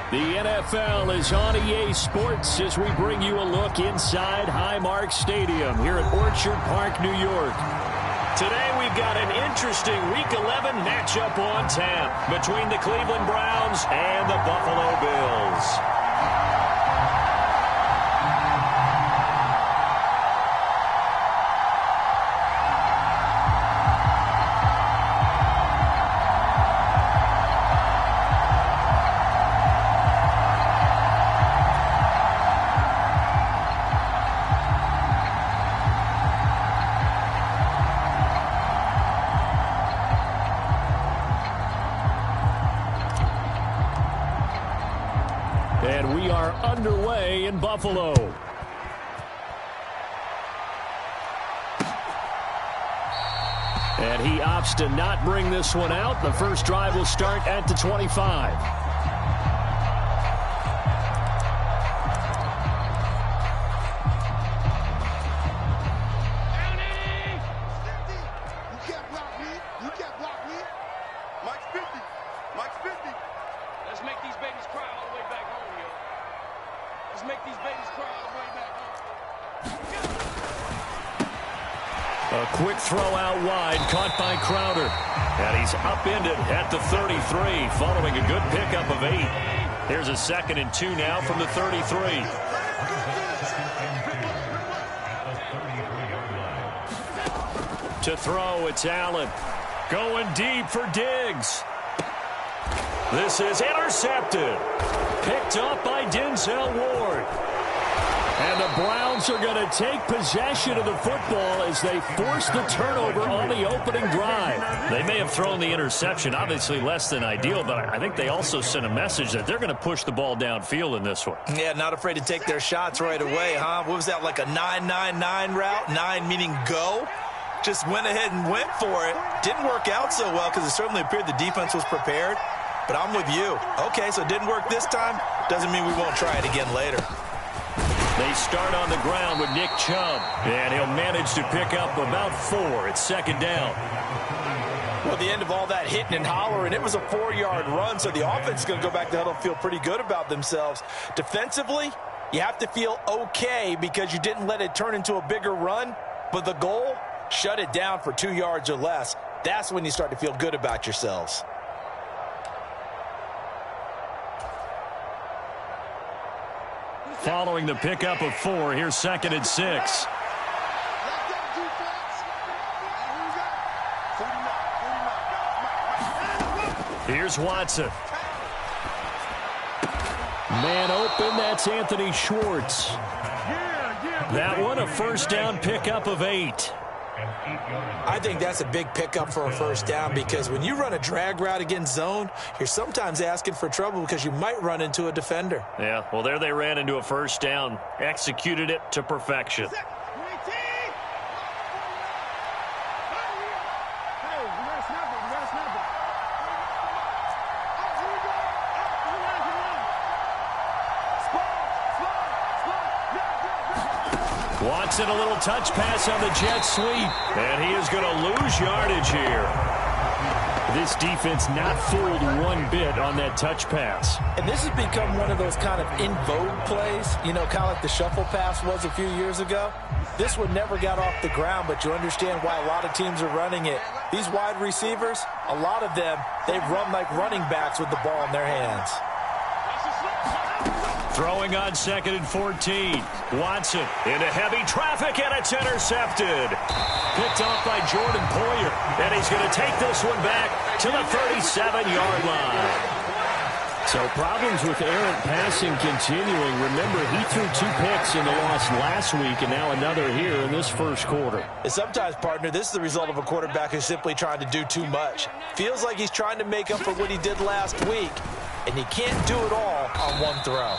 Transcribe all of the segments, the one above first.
The NFL is on EA Sports as we bring you a look inside Highmark Stadium here at Orchard Park, New York. Today we've got an interesting Week 11 matchup on tap between the Cleveland Browns and the Buffalo Bills. And we are underway in Buffalo. And he opts to not bring this one out. The first drive will start at the 25. A quick throw out wide, caught by Crowder. And he's upended at the 33, following a good pickup of 8. Here's a 2nd and 2 now from the 33. To throw, it's Allen. Going deep for Diggs. This is intercepted. Picked up by Denzel Ward. And the Browns are going to take possession of the football as they force the turnover on the opening drive. They may have thrown the interception, obviously less than ideal, but I think they also sent a message that they're going to push the ball downfield in this one. Yeah, not afraid to take their shots right away, huh? What was that, like a 9-9-9 route? 9 meaning go? Just went ahead and went for it. Didn't work out so well because it certainly appeared the defense was prepared. But I'm with you. Okay, so it didn't work this time. Doesn't mean we won't try it again later. They start on the ground with Nick Chubb, and he'll manage to pick up about 4. It's 2nd down. Well, the end of all that hitting and hollering, it was a 4-yard run, so the offense is going to go back to huddle and feel pretty good about themselves. Defensively, you have to feel okay because you didn't let it turn into a bigger run, but the goal, shut it down for 2 yards or less. That's when you start to feel good about yourselves. Following the pickup of 4, here's 2nd and 6. Here's Watson. Man open, that's Anthony Schwartz. That one, a 1st down pickup of 8. I think that's a big pickup for a 1st down because when you run a drag route against zone, you're sometimes asking for trouble because you might run into a defender. Yeah, well, there they ran into a 1st down, executed it to perfection. Watson, a little touch pass on the jet sweep, and he is going to lose yardage here. This defense not fooled one bit on that touch pass. And this has become one of those kind of in vogue plays, you know, kind of like the shuffle pass was a few years ago. This one never got off the ground, but you understand why a lot of teams are running it. These wide receivers, a lot of them, they run like running backs with the ball in their hands. Throwing on 2nd and 14. Watson into heavy traffic, and it's intercepted. Picked off by Jordan Poyer, and he's going to take this one back to the 37-yard line. So problems with errant passing continuing. Remember, he threw 2 picks in the loss last week, and now another here in this 1st quarter. And sometimes, partner, this is the result of a quarterback who's simply trying to do too much. Feels like he's trying to make up for what he did last week, and he can't do it all on one throw.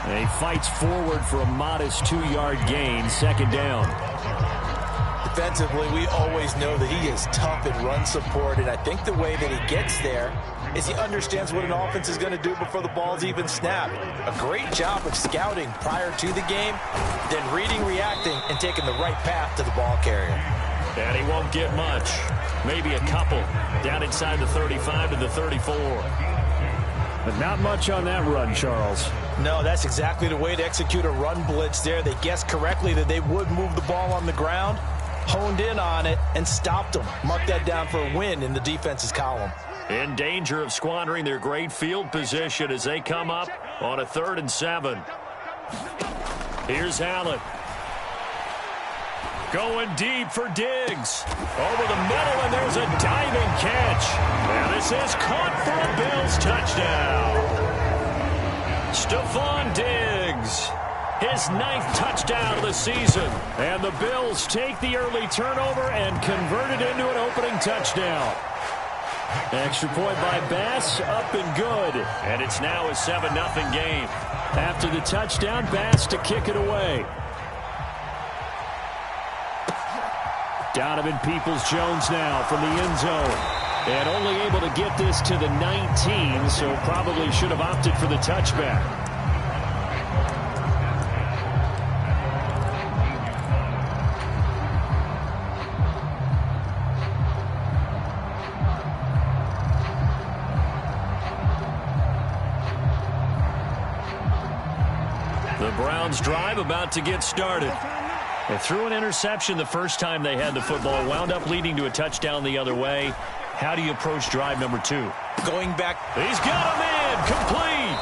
And he fights forward for a modest 2-yard gain, 2nd down. Defensively, we always know that he is tough in run support, and I think the way that he gets there is he understands what an offense is going to do before the ball's even snapped. A great job of scouting prior to the game, then reading, reacting, and taking the right path to the ball carrier. And he won't get much. Maybe a couple. Down inside the 35 to the 34. But not much on that run, Charles. No, that's exactly the way to execute a run blitz there. They guessed correctly that they would move the ball on the ground, honed in on it, and stopped them. Mark that down for a win in the defense's column. In danger of squandering their great field position as they come up on a 3rd and 7. Here's Allen. Going deep for Diggs. Over the middle, and there's a diving catch. And this is caught for a Bills touchdown. Stephon Diggs, his 9th touchdown of the season. And the Bills take the early turnover and convert it into an opening touchdown. Extra point by Bass, up and good. And it's now a 7-0 game. After the touchdown, Bass to kick it away. Donovan Peoples-Jones now from the end zone. And only able to get this to the 19, so probably should have opted for the touchback. The Browns drive about to get started. They threw an interception the first time they had the football, wound up leading to a touchdown the other way. How do you approach drive number 2? Going back. He's got him in, complete.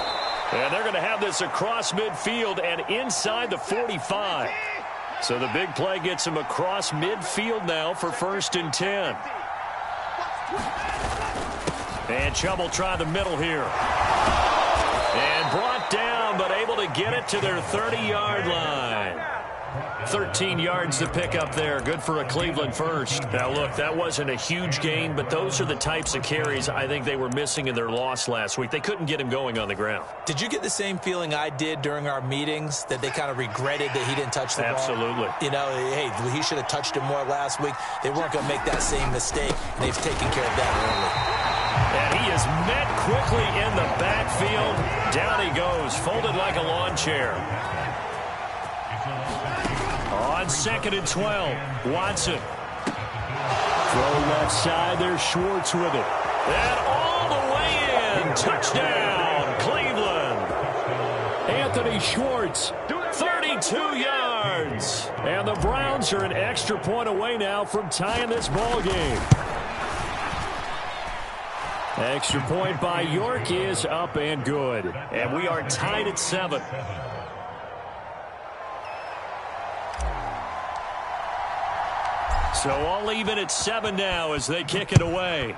And they're going to have this across midfield and inside the 45. So the big play gets him across midfield now for 1st and 10. And Chubb will try the middle here. And brought down, but able to get it to their 30-yard line. 13 yards to pick up there. Good for a Cleveland first. Now, look, that wasn't a huge gain, but those are the types of carries I think they were missing in their loss last week. They couldn't get him going on the ground. Did you get the same feeling I did during our meetings, that they kind of regretted that he didn't touch the ball? Absolutely. You know, hey, he should have touched it more last week. They weren't going to make that same mistake, and they've taken care of that early. And he is met quickly in the backfield. Down he goes, folded like a lawn chair. On 2nd and 12, Watson. Throw left side, there's Schwartz with it. And all the way in, touchdown, Cleveland. Anthony Schwartz, 32 yards. And the Browns are an extra point away now from tying this ball game. Extra point by York is up and good. And we are tied at 7. So all even at 7 now as they kick it away.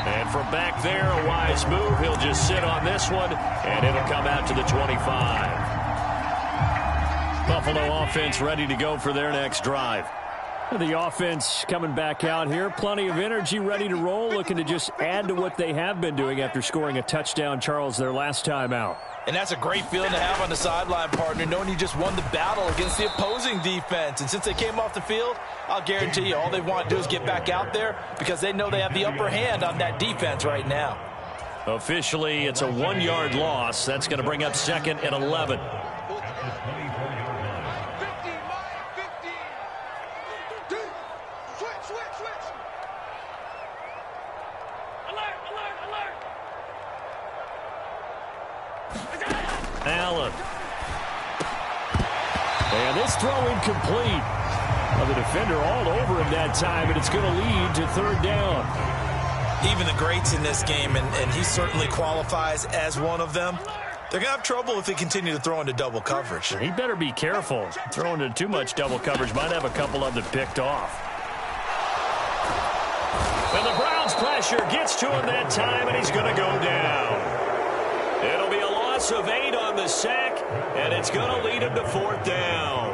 And from back there, a wise move. He'll just sit on this one, and it'll come out to the 25. Buffalo offense ready to go for their next drive. The offense coming back out here. Plenty of energy, ready to roll, looking to just add to what they have been doing after scoring a touchdown, Charles, their last time out. And that's a great feeling to have on the sideline, partner, knowing you just won the battle against the opposing defense. And since they came off the field, I'll guarantee you all they want to do is get back out there because they know they have the upper hand on that defense right now. Officially, it's a 1-yard loss. That's going to bring up 2nd and 11. Allen. And this throw incomplete. Well, the defender all over him that time, and it's going to lead to 3rd down. Even the greats in this game, and he certainly qualifies as one of them, they're going to have trouble if they continue to throw into double coverage. He better be careful. Throwing into too much double coverage might have a couple of them picked off. And the Browns pressure gets to him that time, and he's going to go down. It'll be a loss of 8 on the sack, and it's going to lead him to 4th down.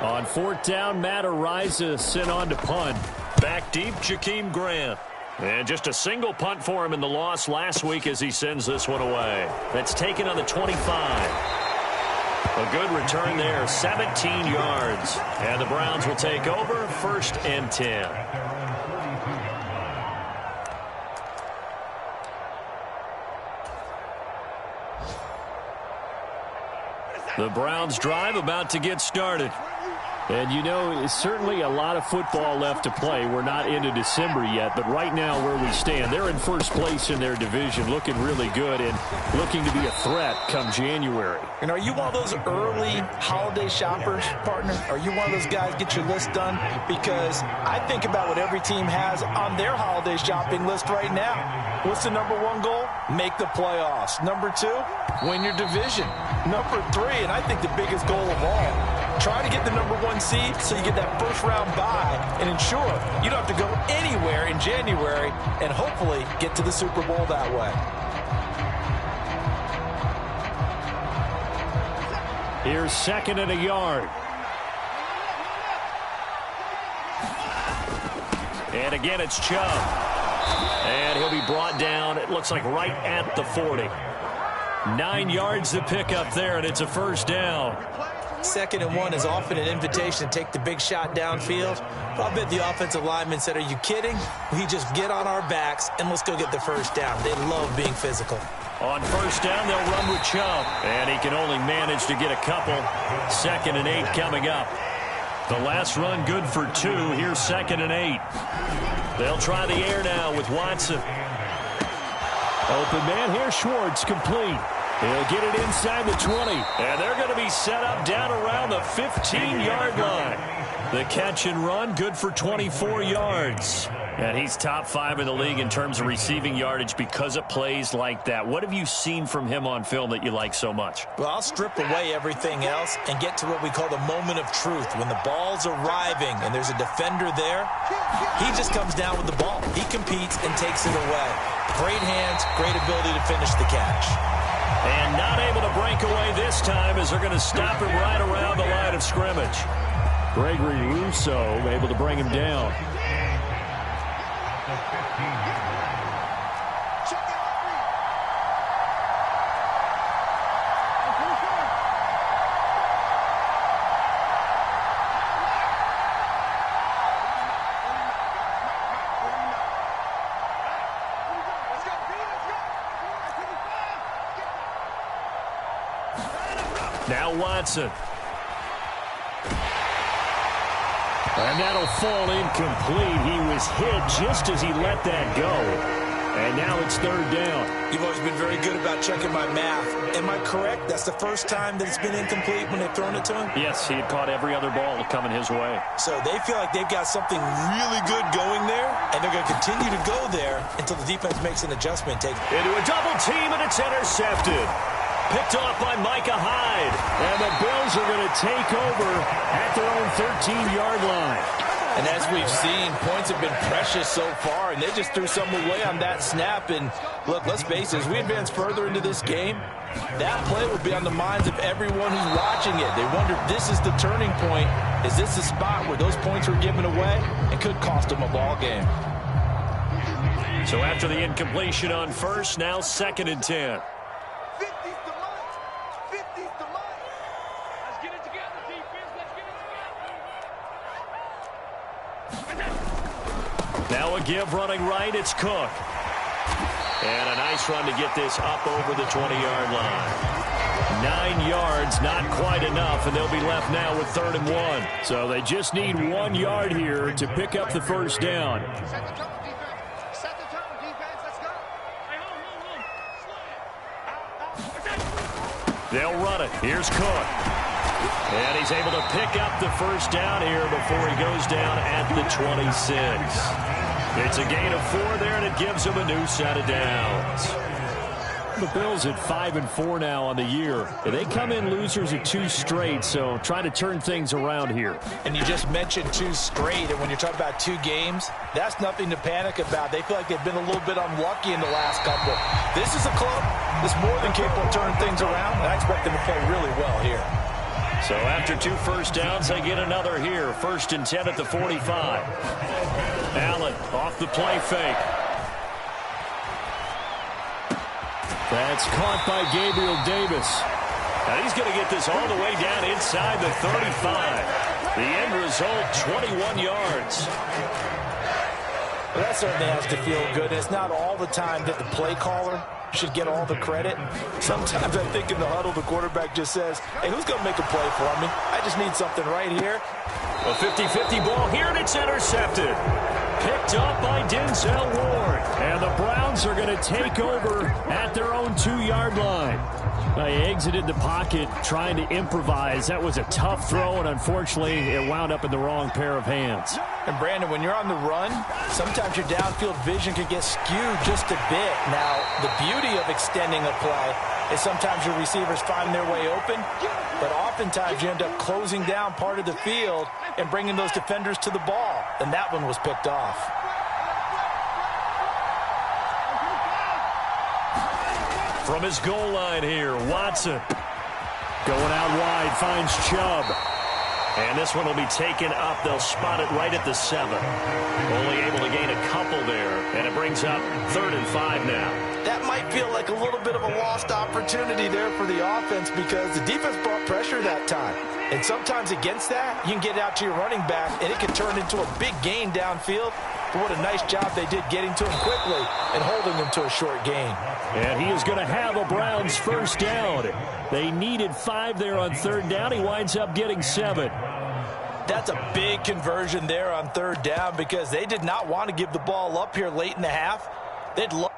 On 4th down, Matt Araiza sent on to punt. Back deep, Jakeem Grant. And just a single punt for him in the loss last week as he sends this one away. That's taken on the 25. A good return there, 17 yards. And the Browns will take over, 1st and 10. The Browns drive about to get started. And, you know, it's certainly a lot of football left to play. We're not into December yet, but right now where we stand, they're in first place in their division, looking really good and looking to be a threat come January. And are you one of those early holiday shoppers, partner? Are you one of those guys get your list done? Because I think about what every team has on their holiday shopping list right now. What's the number one goal? Make the playoffs. Number two, win your division. Number three, and I think the biggest goal of all, try to get the number one seed so you get that first round bye and ensure you don't have to go anywhere in January and hopefully get to the Super Bowl that way. Here's second and a yard. And again, it's Chubb. And he'll be brought down, it looks like right at the 40. 9 yards to pick up there, and it's a first down. 2nd and 1 is often an invitation to take the big shot downfield. But I bet the offensive lineman said, are you kidding? We just get on our backs and let's go get the first down. They love being physical. On first down, they'll run with Chubb. And he can only manage to get a couple. 2nd and 8 coming up. The last run good for 2. Here's 2nd and 8. They'll try the air now with Watson. Open man here, Schwartz, complete. He'll get it inside the 20. And they're going to be set up down around the 15-yard line. The catch and run, good for 24 yards. And he's top 5 in the league in terms of receiving yardage because of plays like that. What have you seen from him on film that you like so much? Well, I'll strip away everything else and get to what we call the moment of truth. When the ball's arriving and there's a defender there, he just comes down with the ball. He competes and takes it away. Great hands, great ability to finish the catch. And not able to break away this time as they're going to stop him right around the line of scrimmage. Gregory Rousseau able to bring him down. Now Watson. And that'll fall incomplete. He was hit just as he let that go. And now it's 3rd down. You've always been very good about checking my math. Am I correct? That's the first time that it's been incomplete when they've thrown it to him? Yes, he had caught every other ball coming his way. So they feel like they've got something really good going there, and they're going to continue to go there until the defense makes an adjustment. Into a double team, and it's intercepted. Picked off by Micah Hyde. And the Bills are going to take over at their own 13-yard line. And as we've seen, points have been precious so far, and they just threw some away on that snap. And look, let's face it, as we advance further into this game, that play will be on the minds of everyone who's watching it. They wonder if this is the turning point. Is this the spot where those points were given away? It could cost them a ball game. So after the incompletion on first, now 2nd and 10. Now a give running right, it's Cook. And a nice run to get this up over the 20-yard line. 9 yards, not quite enough, and they'll be left now with 3rd and 1. So they just need 1 yard here to pick up the first down. They'll run it. Here's Cook. And he's able to pick up the first down here before he goes down at the 26. It's a gain of 4 there, and it gives him a new set of downs. The Bills at 5-4 now on the year. They come in losers at 2 straight, so try to turn things around here. And you just mentioned 2 straight, and when you're talking about 2 games, that's nothing to panic about. They feel like they've been a little bit unlucky in the last couple. This is a club that's more than capable of turning things around, and I expect them to play really well here. So after 2 first downs, they get another here. 1st and 10 at the 45. Allen off the play fake. That's caught by Gabriel Davis. Now he's going to get this all the way down inside the 35. The end result, 21 yards. Well, that certainly has to feel good. It's not all the time that the play caller should get all the credit. Sometimes I think in the huddle, the quarterback just says, hey, who's going to make a play for me? I just need something right here. A 50-50 ball here, and it's intercepted. Picked up by Denzel Ward. And the Browns are going to take over at their own 2-yard line. They exited the pocket trying to improvise. That was a tough throw, and unfortunately, it wound up in the wrong pair of hands. And, Brandon, when you're on the run, sometimes your downfield vision can get skewed just a bit. Now, the beauty of extending a play is sometimes your receivers find their way open, but oftentimes you end up closing down part of the field and bringing those defenders to the ball. And that one was picked off. From his goal line here, Watson. Going out wide, finds Chubb. And this one will be taken up. They'll spot it right at the 7. Only able to gain a couple there. And it brings up 3rd and 5 now. That might feel like a little bit of a lost opportunity there for the offense because the defense brought pressure that time. And sometimes against that, you can get out to your running back, and it can turn into a big gain downfield. But what a nice job they did getting to him quickly and holding him to a short gain. And he is going to have a Browns first down. They needed 5 there on 3rd down. He winds up getting 7. That's a big conversion there on 3rd down because they did not want to give the ball up here late in the half. They'd love.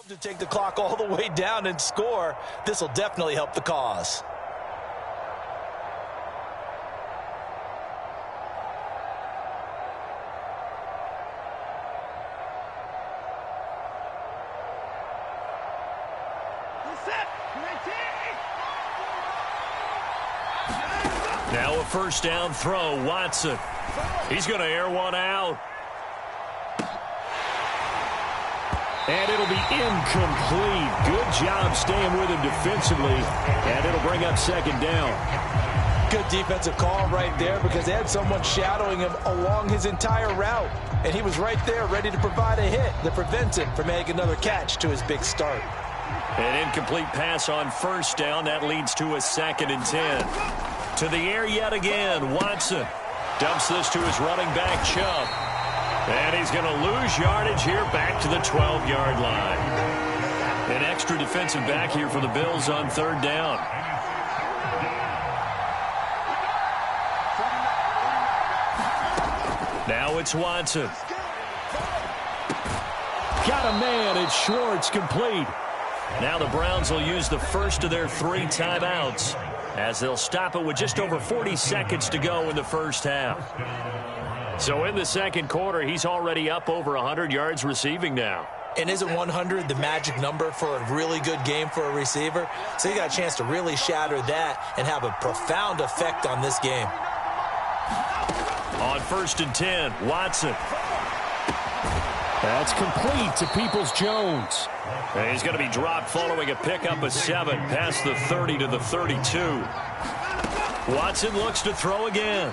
To take the clock all the way down and score. This will definitely help the cause. Now a first down throw, Watson. He's going to air one out. And it'll be incomplete. Good job staying with him defensively. And it'll bring up 2nd down. Good defensive call right there because they had someone shadowing him along his entire route. And he was right there ready to provide a hit that prevents him from making another catch to his big start. An incomplete pass on first down. That leads to a 2nd and 10. To the air yet again. Watson dumps this to his running back, Chubb. And he's going to lose yardage here back to the 12-yard line. An extra defensive back here for the Bills on 3rd down. Now it's Watson. Got a man. It's Schwartz, complete. Now the Browns will use the first of their 3 timeouts as they'll stop it with just over 40 seconds to go in the first half. So in the 2nd quarter, he's already up over 100 yards receiving now. And isn't 100 the magic number for a really good game for a receiver? So you got a chance to really shatter that and have a profound effect on this game. On 1st and 10, Watson. That's complete to Peoples-Jones. And he's going to be dropped following a pickup of 7 past the 30 to the 32. Watson looks to throw again.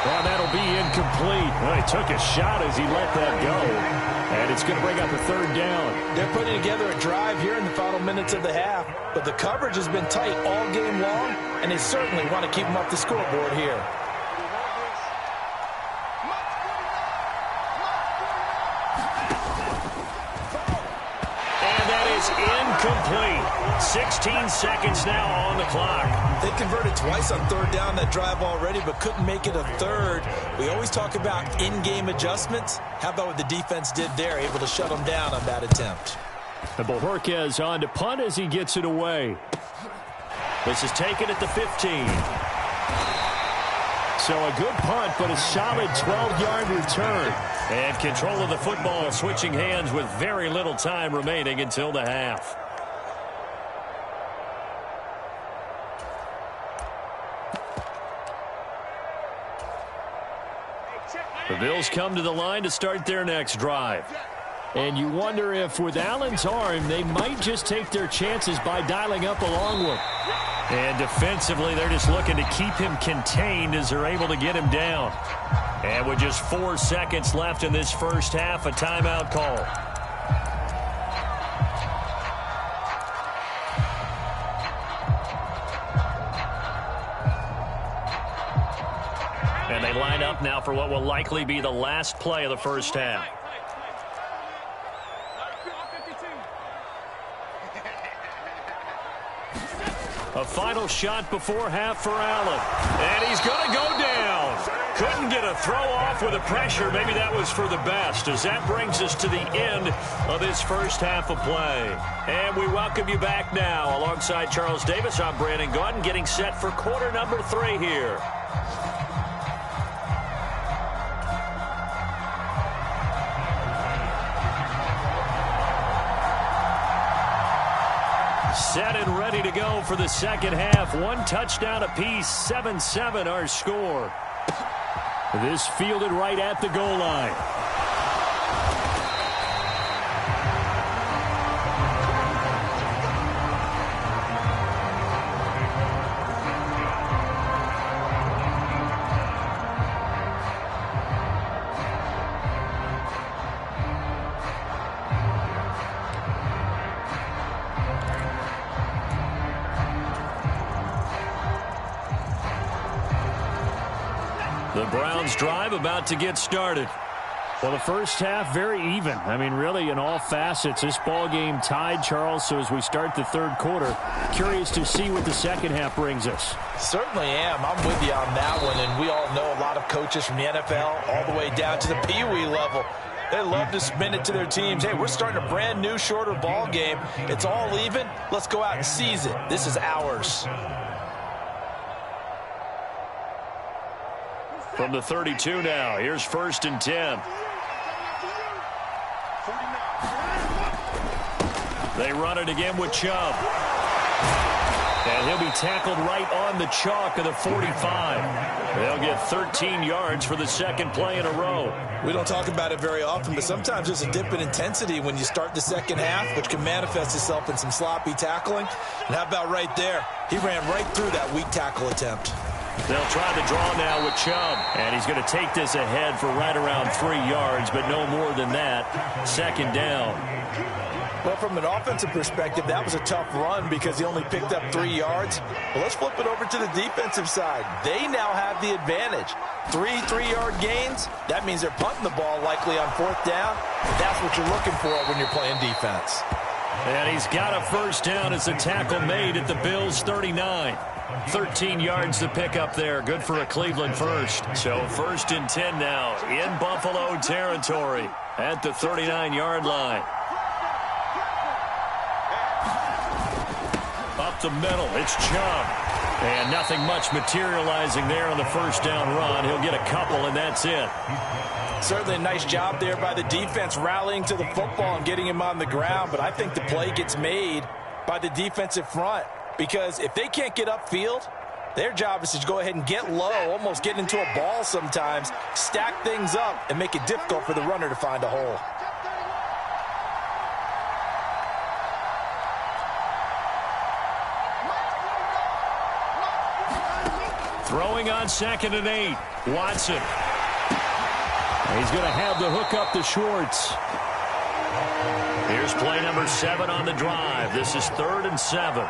Well, that'll be incomplete. Well, he took a shot as he let that go. And it's going to bring up a 3rd down. They're putting together a drive here in the final minutes of the half. But the coverage has been tight all game long, and they certainly want to keep them off the scoreboard here. And that is incomplete. 16 seconds now on the clock. They converted twice on 3rd down that drive already, but couldn't make it a 3rd. We always talk about in-game adjustments. How about what the defense did there, able to shut them down on that attempt? And Bojorquez on to punt as he gets it away. This is taken at the 15. So a good punt, but a solid 12-yard return. And control of the football switching hands with very little time remaining until the half. The Bills come to the line to start their next drive. And you wonder if with Allen's arm, they might just take their chances by dialing up a long one. And defensively, they're just looking to keep him contained as they're able to get him down. And with just 4 seconds left in this first half, a timeout call. And they line up now for what will likely be the last play of the first half. A final shot before half for Allen. And he's going to go down. Couldn't get a throw off with the pressure. Maybe that was for the best, as that brings us to the end of this first half of play. And we welcome you back now. Alongside Charles Davis, I'm Brandon Gaudin, getting set for quarter number 3 here. Set and ready to go for the second half. 1 touchdown apiece, 7-7 our score. This fielded right at the goal line. The Browns drive about to get started. Well, the first half, very even. I mean, really, in all facets, this ball game tied, Charles. So as we start the third quarter, curious to see what the second half brings us. Certainly am. I'm with you on that one. And we all know a lot of coaches from the NFL all the way down to the Pee Wee level. They love to spin it to their teams. Hey, we're starting a brand new, shorter ball game. It's all even. Let's go out and seize it. This is ours. From the 32 now, here's 1st and 10. They run it again with Chubb. And he'll be tackled right on the chalk of the 45. They'll get 13 yards for the second play in a row. We don't talk about it very often, but sometimes there's a dip in intensity when you start the second half, which can manifest itself in some sloppy tackling. And how about right there? He ran right through that weak tackle attempt. They'll try the draw now with Chubb. And he's going to take this ahead for right around 3 yards, but no more than that. Second down. Well, from an offensive perspective, that was a tough run because he only picked up 3 yards. Well, let's flip it over to the defensive side. They now have the advantage. 3 3-yard gains. That means they're punting the ball likely on 4th down. That's what you're looking for when you're playing defense. And he's got a first down as the tackle made at the Bills' 39. 13 yards to pick up there. Good for a Cleveland first. So 1st and 10 now in Buffalo territory at the 39-yard line. Up the middle, it's Chubb. And nothing much materializing there on the first down run. He'll get a couple, and that's it. Certainly a nice job there by the defense rallying to the football and getting him on the ground. But I think the play gets made by the defensive front. Because if they can't get upfield, their job is to go ahead and get low, almost get into a ball sometimes, stack things up, and make it difficult for the runner to find a hole. Throwing on 2nd and 8. Watson. He's going to have the hook up to Schwartz. Here's play number 7 on the drive. This is 3rd and 7.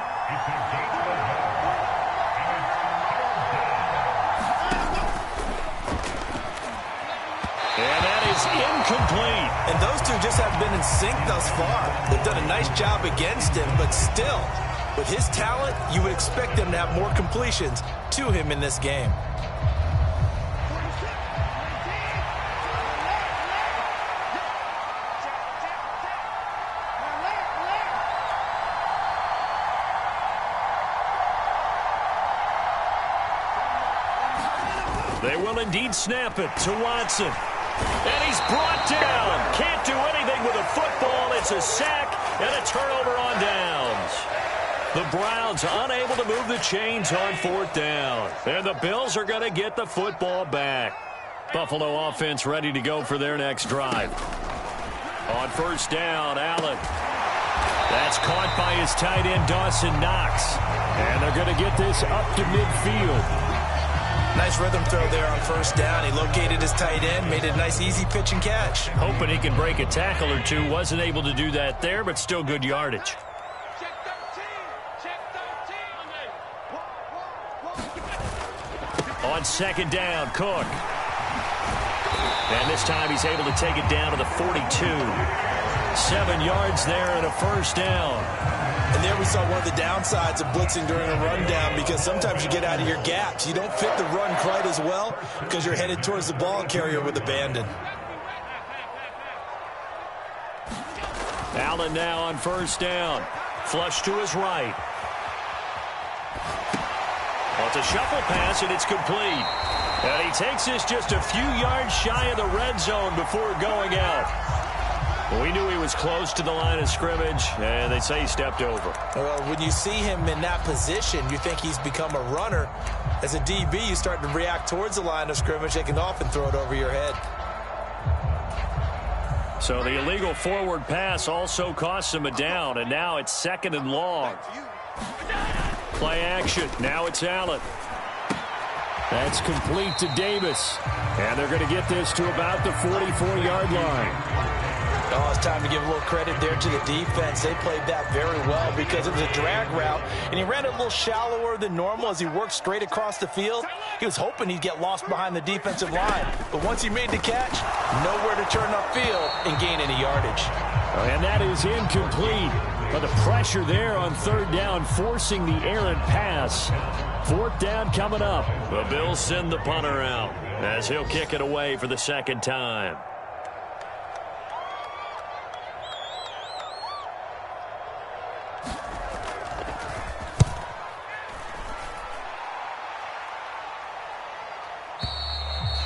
And that is incomplete. And those two just haven't been in sync thus far. They've done a nice job against him, but still, with his talent, you would expect them to have more completions to him in this game. They will indeed snap it to Watson. And he's brought down. Can't do anything with a football. It's a sack and a turnover on downs. The Browns unable to move the chains on 4th down. And the Bills are going to get the football back. Buffalo offense ready to go for their next drive. On first down, Allen. That's caught by his tight end, Dawson Knox. And they're going to get this up to midfield. Nice rhythm throw there on first down. He located his tight end, made it a nice easy pitch and catch. Hoping he can break a tackle or two. Wasn't able to do that there, but still good yardage. On second down, Cook. And this time he's able to take it down to the 42. 7 yards there and a first down. And there we saw one of the downsides of blitzing during a rundown, because sometimes you get out of your gaps. You don't fit the run quite as well because you're headed towards the ball carrier with abandon. Allen now on first down. Flush to his right. Well, it's a shuffle pass, and it's complete. And he takes this just a few yards shy of the red zone before going out. We knew he was close to the line of scrimmage, and they say he stepped over. Well, when you see him in that position, you think he's become a runner. As a DB, you start to react towards the line of scrimmage. They can often throw it over your head. So the illegal forward pass also costs him a down, and now it's second and long. Play action. Now it's Allen. That's complete to Davis. And they're going to get this to about the 44-yard line. Oh, it's time to give a little credit there to the defense. They played that very well because it was a drag route, and he ran it a little shallower than normal as he worked straight across the field. He was hoping he'd get lost behind the defensive line, but once he made the catch, nowhere to turn upfield and gain any yardage. And that is incomplete. But the pressure there on third down, forcing the errant pass. Fourth down coming up. The Bills send the punter out as he'll kick it away for the second time.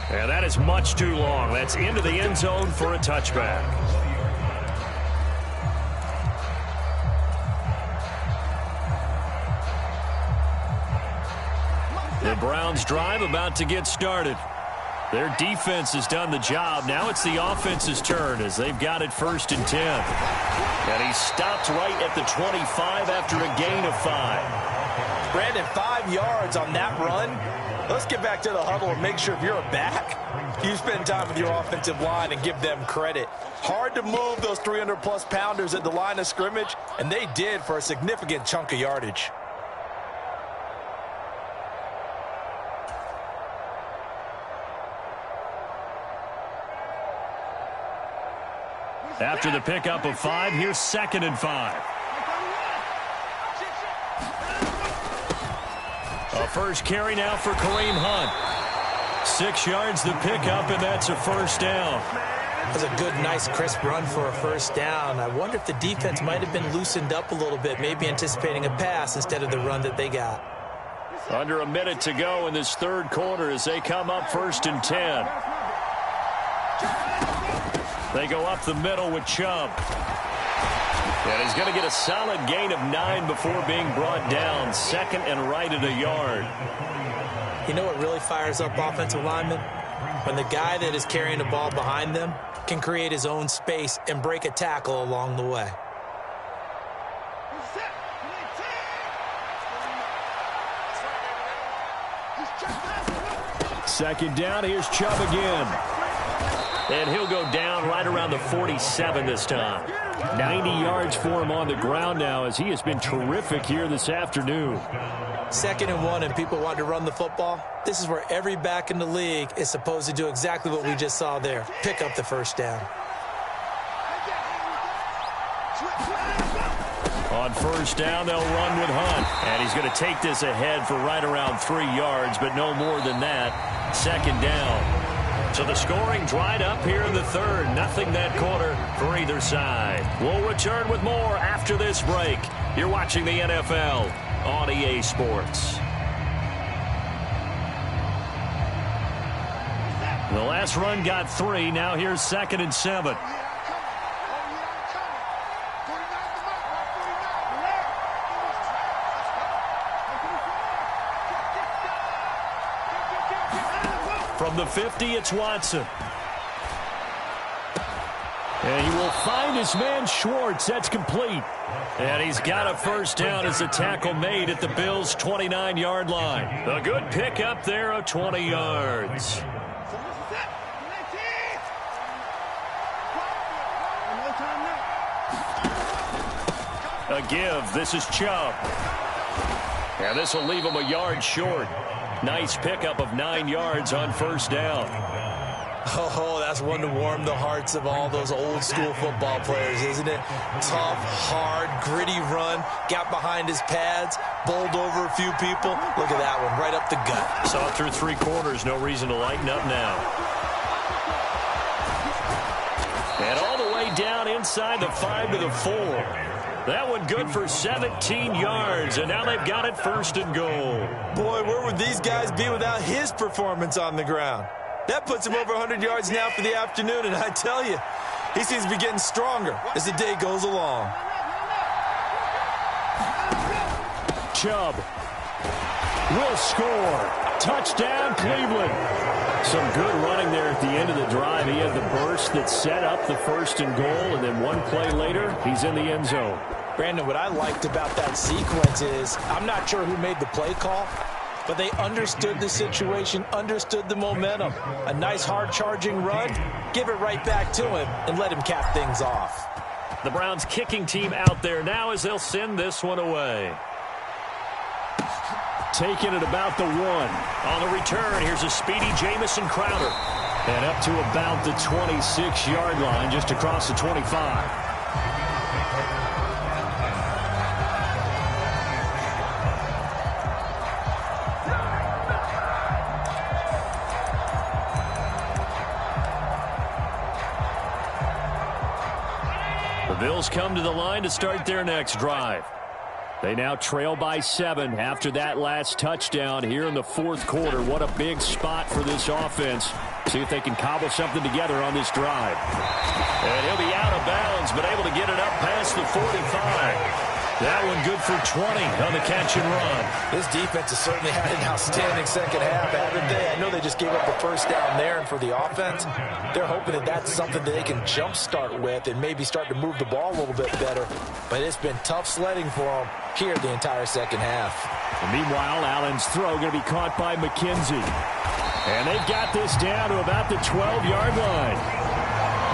And that is much too long. That's into the end zone for a touchback. The Browns' drive about to get started. Their defense has done the job. Now it's the offense's turn as they've got it 1st and 10. And he stopped right at the 25 after a gain of 5. Brandon, 5 yards on that run. Let's get back to the huddle and make sure if you're a back, you spend time with your offensive line and give them credit. Hard to move those 300-plus pounders at the line of scrimmage, and they did for a significant chunk of yardage. After the pickup of 5, here's 2nd and 5. A first carry now for Kareem Hunt. 6 yards the pickup, and that's a first down. That's a good, nice, crisp run for a first down. I wonder if the defense might have been loosened up a little bit, maybe anticipating a pass instead of the run that they got. Under a minute to go in this third quarter as they come up 1st and 10. They go up the middle with Chubb. And he's going to get a solid gain of 9 before being brought down. 2nd and right at a yard. You know what really fires up offensive linemen? When the guy that is carrying the ball behind them can create his own space and break a tackle along the way. Second down, here's Chubb again. And he'll go down right around the 47 this time. 90 yards for him on the ground now as he has been terrific here this afternoon. 2nd and 1 and people want to run the football. This is where every back in the league is supposed to do exactly what we just saw there. Pick up the first down. On first down, they'll run with Hunt. And he's going to take this ahead for right around 3 yards, but no more than that. 2nd down. So the scoring dried up here in the third. Nothing that quarter for either side. We'll return with more after this break. You're watching the NFL on EA Sports. The last run got 3. Now here's 2nd and 7. From the 50, it's Watson. And he will find his man Schwartz. That's complete. And he's got a first down as the tackle made at the Bills' 29-yard line. A good pickup there of 20 yards. A give. This is Chubb. And this will leave him a yard short. Nice pickup of 9 yards on first down. Oh, that's one to warm the hearts of all those old school football players, isn't it? Tough, hard, gritty run. Got behind his pads, bowled over a few people. Look at that one, right up the gut. Saw it through 3 quarters. No reason to lighten up now. And all the way down inside the 5 to the 4. That one good for 17 yards, and now they've got it first and goal. Boy, where would these guys be without his performance on the ground? That puts him over 100 yards now for the afternoon, and I tell you, he seems to be getting stronger as the day goes along. Chubb will score. Touchdown, Cleveland. Some good running there at the end of the drive. He had the burst that set up the first and goal, and then one play later, he's in the end zone. Brandon, what I liked about that sequence is I'm not sure who made the play call, but they understood the situation, understood the momentum. A nice hard-charging run, give it right back to him, and let him cap things off. The Browns kicking team out there now as they'll send this one away. Taking it about the 1. On the return, here's a speedy Jamison Crowder. And up to about the 26-yard line, just across the 25. The Bills come to the line to start their next drive. They now trail by 7 after that last touchdown here in the 4th quarter. What a big spot for this offense. See if they can cobble something together on this drive. And he'll be out of bounds, but able to get it up past the 45. That one good for 20 on the catch and run. This defense has certainly had an outstanding second half, haven't they? I know they just gave up the first down there, and for the offense, they're hoping that that's something that they can jumpstart with and maybe start to move the ball a little bit better. But it's been tough sledding for them here the entire second half. And meanwhile, Allen's throw going to be caught by McKenzie. And they've got this down to about the 12-yard line.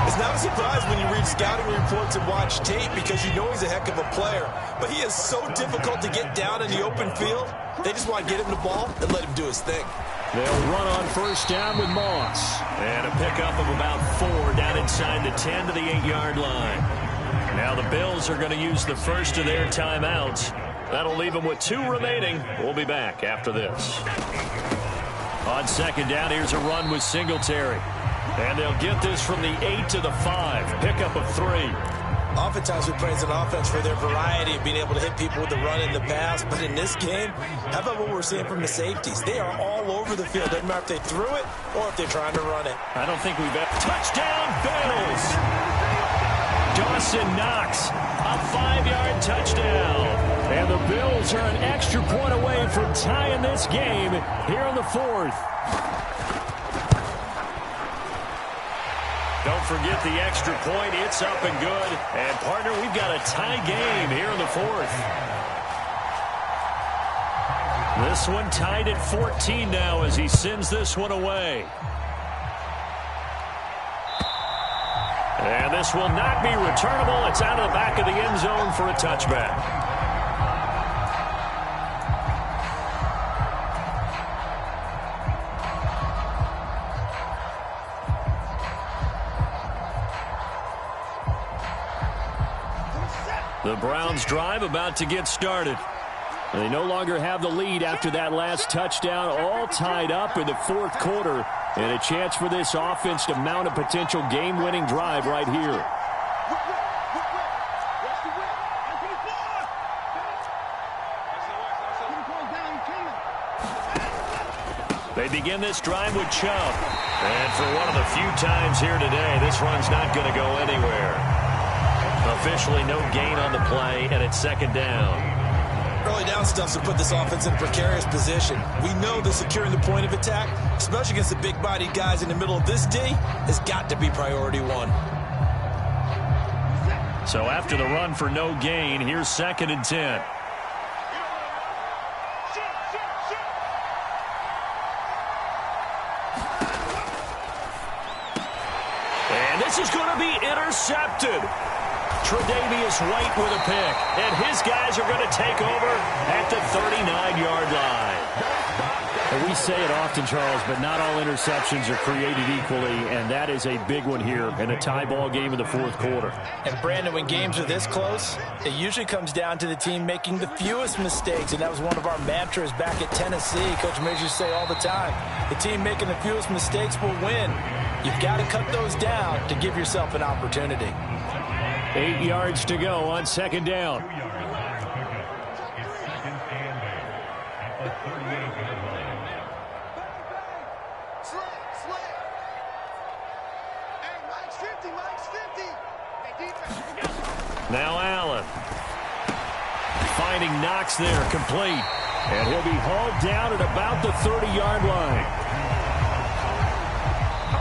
It's not a surprise when you read scouting reports and watch tape because you know he's a heck of a player. But he is so difficult to get down in the open field. They just want to get him the ball and let him do his thing. They'll run on first down with Moss. And a pickup of about 4 down inside the 10 to the 8-yard line. Now the Bills are going to use the first of their timeouts. That'll leave them with 2 remaining. We'll be back after this. On second down, here's a run with Singletary. And they'll get this from the 8 to the 5. Pickup of 3. Oftentimes we praise an offense for their variety of being able to hit people with the run and the pass. But in this game, how about what we're seeing from the safeties? They are all over the field. Doesn't matter if they threw it or if they're trying to run it. I don't think we've ever... Touchdown, Bills! Dawson Knox, a 5-yard touchdown. And the Bills are an extra point away from tying this game here in the 4th. Don't forget the extra point. It's up and good. And, partner, we've got a tie game here in the 4th. This one tied at 14 now as he sends this one away. And this will not be returnable. It's out of the back of the end zone for a touchback. The Browns drive about to get started. They no longer have the lead after that last touchdown, all tied up in the 4th quarter, and a chance for this offense to mount a potential game-winning drive right here. They begin this drive with Chubb. And for one of the few times here today, this run's not going to go anywhere. Officially no gain on the play, and it's second down. Early down stuff's to put this offense in a precarious position. We know that securing the point of attack, especially against the big-bodied guys in the middle of this D, has got to be priority one. So after the run for no gain, here's 2nd and 10. And this is going to be intercepted. Tre'Davious White with a pick, and his guys are going to take over at the 39-yard line. And we say it often, Charles, but not all interceptions are created equally, and that is a big one here in a tie ball game in the 4th quarter. And Brandon, when games are this close, it usually comes down to the team making the fewest mistakes, and that was one of our mantras back at Tennessee. Coach Major say all the time, the team making the fewest mistakes will win. You've got to cut those down to give yourself an opportunity. 8 yards to go on 2nd down. Now Allen. Finding Knox there, complete. And he'll be hauled down at about the 30-yard line.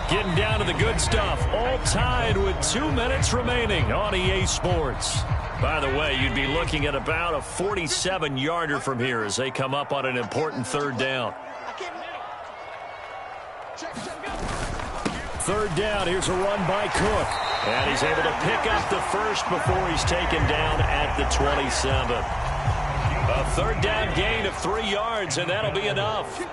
Getting down to the good stuff. All tied with 2 minutes remaining on EA Sports. By the way, you'd be looking at about a 47-yarder from here as they come up on an important 3rd down. 3rd down, here's a run by Cook. And he's able to pick up the first before he's taken down at the 27. A 3rd down gain of 3 yards, and that'll be enough.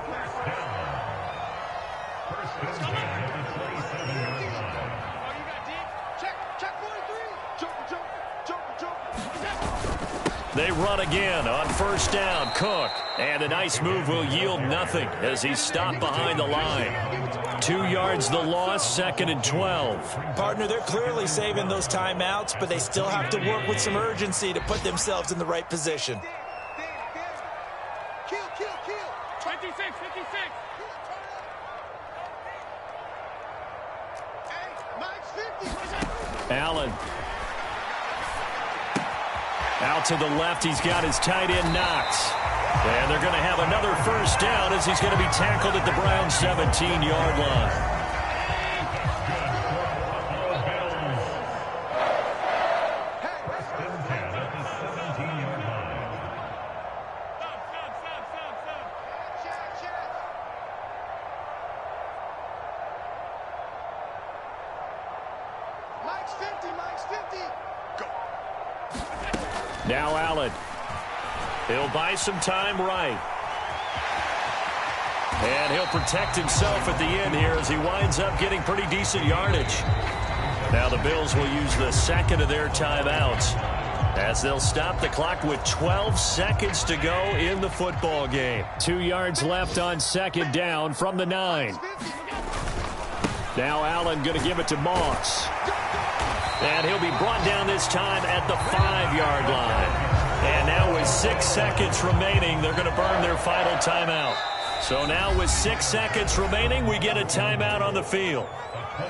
They run again on 1st down. Cook. And a nice move will yield nothing as he's stopped behind the line. 2 yards the loss, 2nd and 12. Partner, they're clearly saving those timeouts, but they still have to work with some urgency to put themselves in the right position. Kill. 56. Hey, Mike's 50. Allen. Out to the left, he's got his tight end Knox. And they're going to have another 1st down as he's going to be tackled at the Browns' 17-yard line. Mike's 50. Go. Now Allen. He'll buy some time right. And he'll protect himself at the end here as he winds up getting pretty decent yardage. Now the Bills will use the 2nd of their timeouts as they'll stop the clock with 12 seconds to go in the football game. 2 yards left on 2nd down from the 9. Now Allen going to give it to Moss. And he'll be brought down this time at the 5-yard line. And now with 6 seconds remaining, they're going to burn their final timeout. So now with 6 seconds remaining, we get a timeout on the field.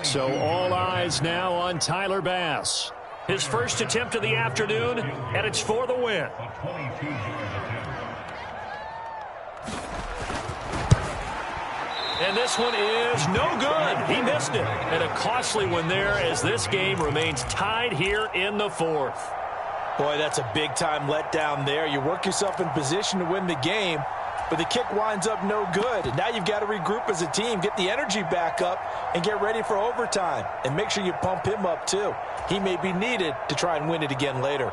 So all eyes now on Tyler Bass. His first attempt of the afternoon, and it's for the win. And this one is no good. He missed it. And a costly one there as this game remains tied here in the 4th. Boy, that's a big-time letdown there. You work yourself in position to win the game, but the kick winds up no good. And now you've got to regroup as a team, get the energy back up, and get ready for overtime. And make sure you pump him up, too. He may be needed to try and win it again later.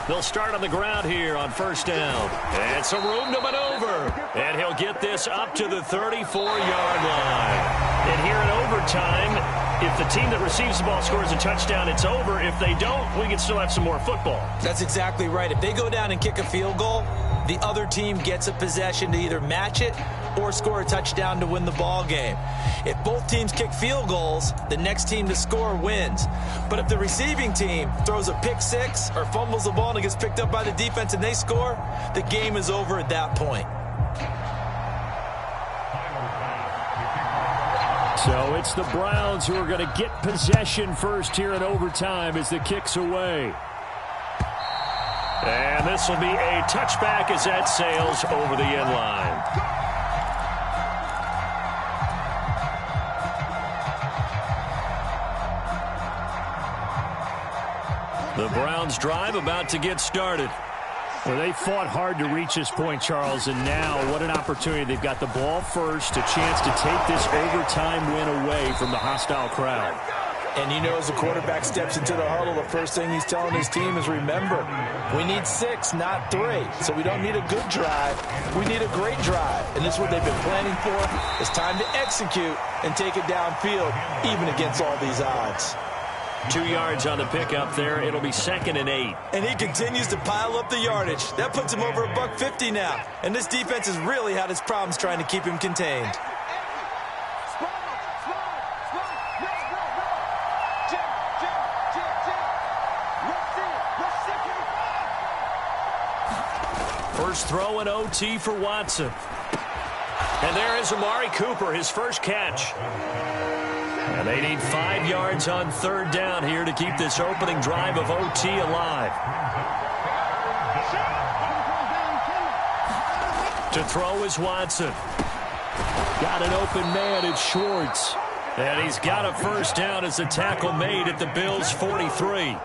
They'll start on the ground here on 1st down. And some room to maneuver. And he'll get this up to the 34-yard line. And here in overtime, if the team that receives the ball scores a touchdown, it's over. If they don't, we can still have some more football. That's exactly right. If they go down and kick a field goal, the other team gets a possession to either match it or score a touchdown to win the ball game. If both teams kick field goals, the next team to score wins. But if the receiving team throws a pick six or fumbles the ball and it gets picked up by the defense and they score, the game is over at that point. So it's the Browns who are going to get possession first here in overtime as the kick's away. And this will be a touchback as that sails over the end line. The Browns drive about to get started. Well, they fought hard to reach this point, Charles, and now what an opportunity. They've got the ball first, a chance to take this overtime win away from the hostile crowd. And you know, as the quarterback steps into the huddle, the first thing he's telling his team is, remember, we need 6, not 3. So we don't need a good drive. We need a great drive. And this is what they've been planning for. It's time to execute and take it downfield, even against all these odds. 2 yards on the pickup there. It'll be 2nd and 8. And he continues to pile up the yardage. That puts him over $150 now. And this defense has really had its problems trying to keep him contained. First throw in OT for Watson. And there is Amari Cooper, his first catch. And they need 5 yards on 3rd down here to keep this opening drive of OT alive. To throw is Watson. Got an open man, it's Schwartz. And he's got a first down as the tackle made at the Bills' 43.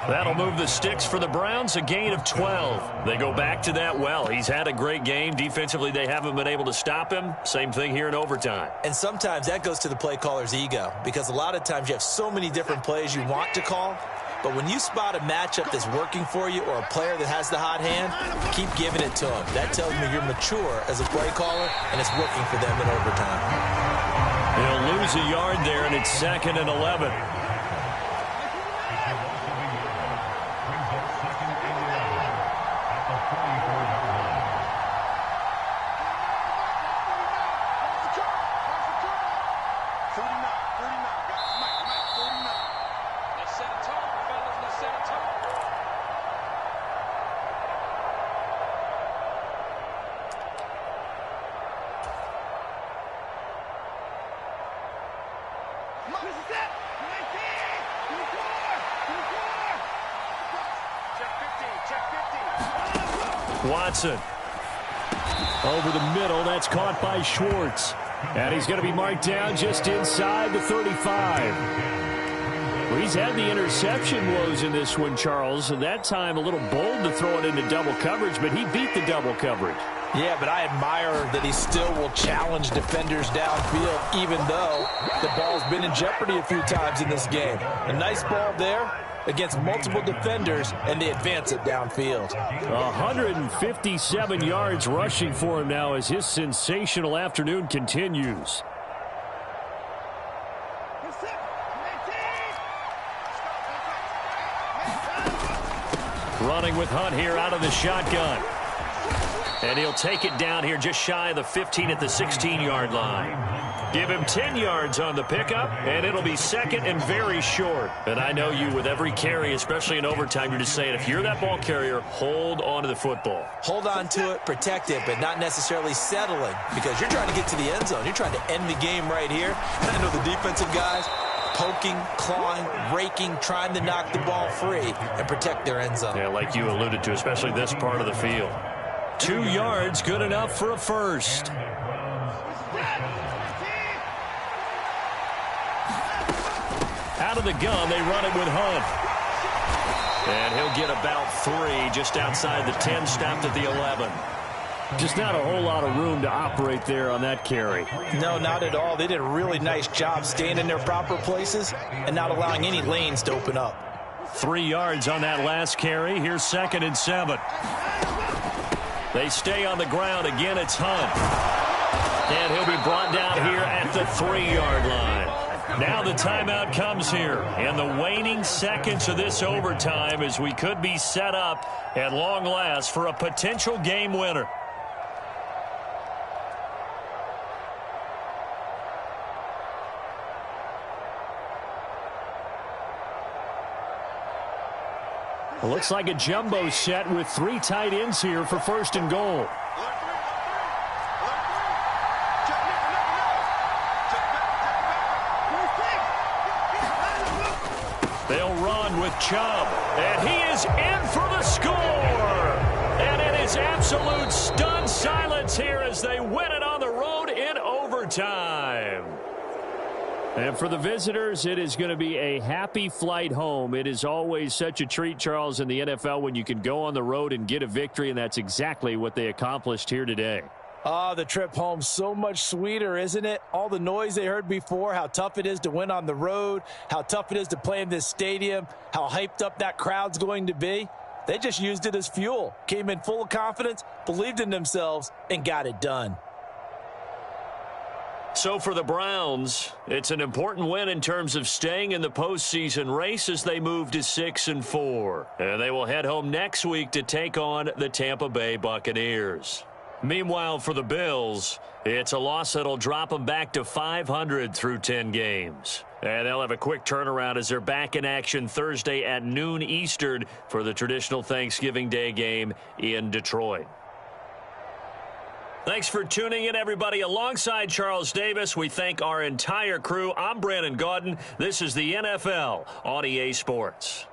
That'll move the sticks for the Browns, a gain of 12. They go back to that well. He's had a great game. Defensively, they haven't been able to stop him. Same thing here in overtime. And sometimes that goes to the play caller's ego, because a lot of times you have so many different plays you want to call, but when you spot a matchup that's working for you or a player that has the hot hand, keep giving it to him. That tells me you're mature as a play caller, and it's working for them in overtime. He'll lose a yard there, and it's 2nd and 11. Watson. Over the middle, that's caught by Schwartz. And he's going to be marked down just inside the 35. Well, he's had the interception woes in this one, Charles, and that time a little bold to throw it into double coverage, but he beat the double coverage. Yeah, but I admire that he still will challenge defenders downfield, even though the ball's been in jeopardy a few times in this game. A nice ball there against multiple defenders, and they advance it downfield. 157 yards rushing for him now as his sensational afternoon continues. Running with Hunt here out of the shotgun. And he'll take it down here just shy of the 15 at the 16-yard line. Give him 10 yards on the pickup, and it'll be 2nd and very short. And I know you, with every carry, especially in overtime, you're just saying, if you're that ball carrier, hold on to the football. Hold on to it, protect it, but not necessarily settling, because you're trying to get to the end zone. You're trying to end the game right here. And I know the defensive guys poking, clawing, raking, trying to knock the ball free and protect their end zone. Yeah, like you alluded to, especially this part of the field. 2 yards, good enough for a first. Out of the gun, they run it with Hunt. And he'll get about 3 just outside the 10, stopped at the 11. Just not a whole lot of room to operate there on that carry. No, not at all. They did a really nice job staying in their proper places and not allowing any lanes to open up. 3 yards on that last carry. Here's 2nd and 7. They stay on the ground. Again, it's Hunt. And he'll be brought down here at the 3-yard line. Now the timeout comes here in the waning seconds of this overtime as we could be set up at long last for a potential game winner. Looks like a jumbo set with 3 tight ends here for 1st and goal. They'll run with Chubb, and he is in for the score. And it is absolute stunned silence here as they win it on the road in overtime. And for the visitors, it is going to be a happy flight home. It is always such a treat, Charles, in the NFL when you can go on the road and get a victory, and that's exactly what they accomplished here today. The trip home so much sweeter, isn't it? All the noise they heard before, how tough it is to win on the road, how tough it is to play in this stadium, how hyped up that crowd's going to be. They just used it as fuel, came in full of confidence, believed in themselves, and got it done. So for the Browns, it's an important win in terms of staying in the postseason race as they move to 6-4. And they will head home next week to take on the Tampa Bay Buccaneers. Meanwhile, for the Bills, it's a loss that'll drop them back to 500 through 10 games. And they'll have a quick turnaround as they're back in action Thursday at noon Eastern for the traditional Thanksgiving Day game in Detroit. Thanks for tuning in, everybody. Alongside Charles Davis, we thank our entire crew. I'm Brandon Gaudin. This is the NFL on EA Sports.